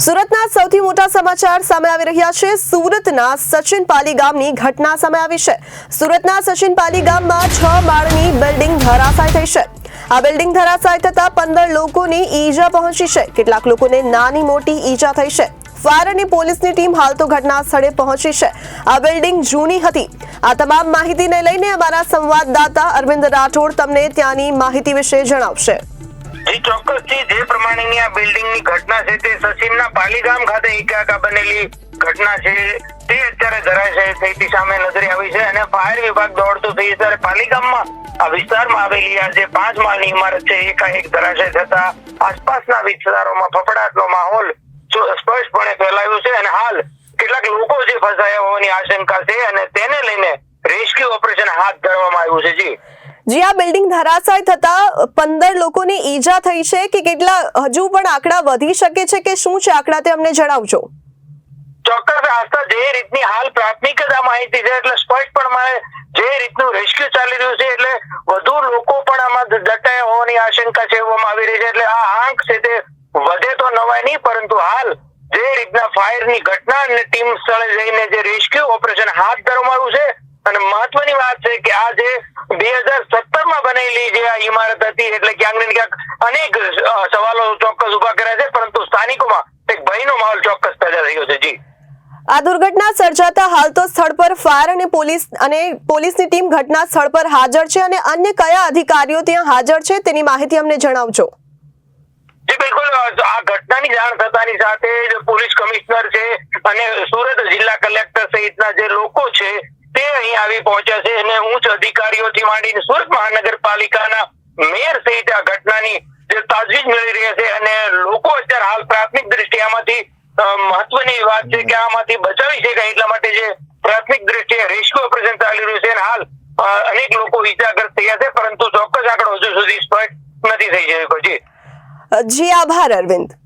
સુરતના સૌથી મોટા સમાચાર સામે આવી રહ્યા છે। સુરતના સચિન પાલી ગામની ઘટના સામે આવી છે। સુરતના સચિન પાલી ગામમાં 6 માળની બિલ્ડિંગ ધરાશાયી થઈ છે। આ બિલ્ડિંગ ધરાશાયી થતા 15 લોકોને ઈજા પહોંચી છે। કેટલાક લોકોને નાની મોટી ઈજા થઈ છે। ફાયર અને પોલીસની ટીમ હાલ તો ઘટના સ્થળે પહોંચી છે। આ બિલ્ડિંગ જૂની હતી। આ તમામ માહિતીને લઈને અમારા સંવાદદાતા અરવિંદ રાઠોડ તમને ત્યાંની માહિતી વિશે જણાવશે। જી ચોક્કસથી જે પ્રમાણેની આ બિલ્ડિંગની ઘટના છે તે સચિનના પાલીગામ ખાતે એકાએકા બનેલી ઘટના છે તે અત્યારે ધરાશાયી થઈતી સામે નજરે આવી છે અને ફાયર વિભાગ દોડતું થઈ ત્યારે પાલીગામમાં આ વિસ્તારમાં આવેલી આ જે 5 માળની ઇમારત છે એકાએક ધરાશાયી થતા આસપાસના વિસ્તારોમાં ફફડાટનો માહોલ સ્પષ્ટપણે ફેલાયો છે અને હાલ કેટલાક લોકો જે ફસાયા હોવાની આશંકા છે અને તેને લઈને રેસ્ક્યુ ઓપરેશન હાથ ધરવામાં આવ્યું છે। જી આ બિલ્ડિંગ ધરાશાયી થતા 15 લોકોને ઈજા થઈ છે કે કેટલા હજુ પણ આંકડા વધી શકે છે કે શું છે આંકડા તે અમને જણાવજો। ચોક્કસ આસ્થા જે રીતની હાલ પ્રાથમિક જ આ માહિતી છે એટલે સ્પષ્ટપણે જે રીતનું રેસ્ક્યુ ચાલી રહ્યું છે એટલે વધુ લોકો પણ આમાં દટાયા હોવાની આશંકા સેવવામાં આવી રહી છે એટલે આ આંક છે તે વધે તો નવાય નહીં પરંતુ હાલ જે રીતના ફાયરની ઘટના અને ટીમ સ્થળે જઈને જે રેસ્ક્યુ ઓપરેશન હાથ ધરવામાં આવ્યું છે અને મહત્વની વાત છે કે આ જે 2017 માં બનેલી જે આ ઇમારત હતી એટલે ક્યાંક ને ક્યાંક અનેક સવાલો ચોક્કસ ઉભા કર્યા છે પરંતુ સ્થાનિકોમાં એક ભયનો માહોલ ચોક્કસ પેદા થયો છે। જી આ દુર્ઘટના સર્જાતા હાલ તો સ્થળ પર ફાયર અને પોલીસની ટીમ ઘટના સ્થળ પર હાજર છે અને અન્ય કયા અધિકારીઓ ત્યાં હાજર છે તેની માહિતી અમને જણાવજો। જી બિલકુલ આ ઘટનાની જાણ થતાની સાથે જ પોલીસ કમિશનર છે અને સુરત જિલ્લા કલેક્ટર સહિતના જે લોકો છે તે અહીં આવી પહોંચ્યા છે અને ઉચ્ચ અધિકારીઓથી માંડીને સુરત મહાનગરપાલિકાના મેયર સહિત આ ઘટનાની જે તાજવીજ મળી રહી છે અને લોકો અત્યારે હાલ પ્રાથમિક દ્રષ્ટિએ આમાંથી મહત્વની વાત છે કે આમાંથી બચાવી શકાય એટલા માટે જે પ્રાથમિક દ્રષ્ટિએ રેસ્ક્યુ ઓપરેશન ચાલી રહ્યું છે અને હાલ અનેક લોકો ઈજાગ્રસ્ત થયા છે પરંતુ ચોક્કસ આંકડો હજુ સુધી સ્પષ્ટ નથી થઈ શક્યો। જી આભાર અરવિંદ।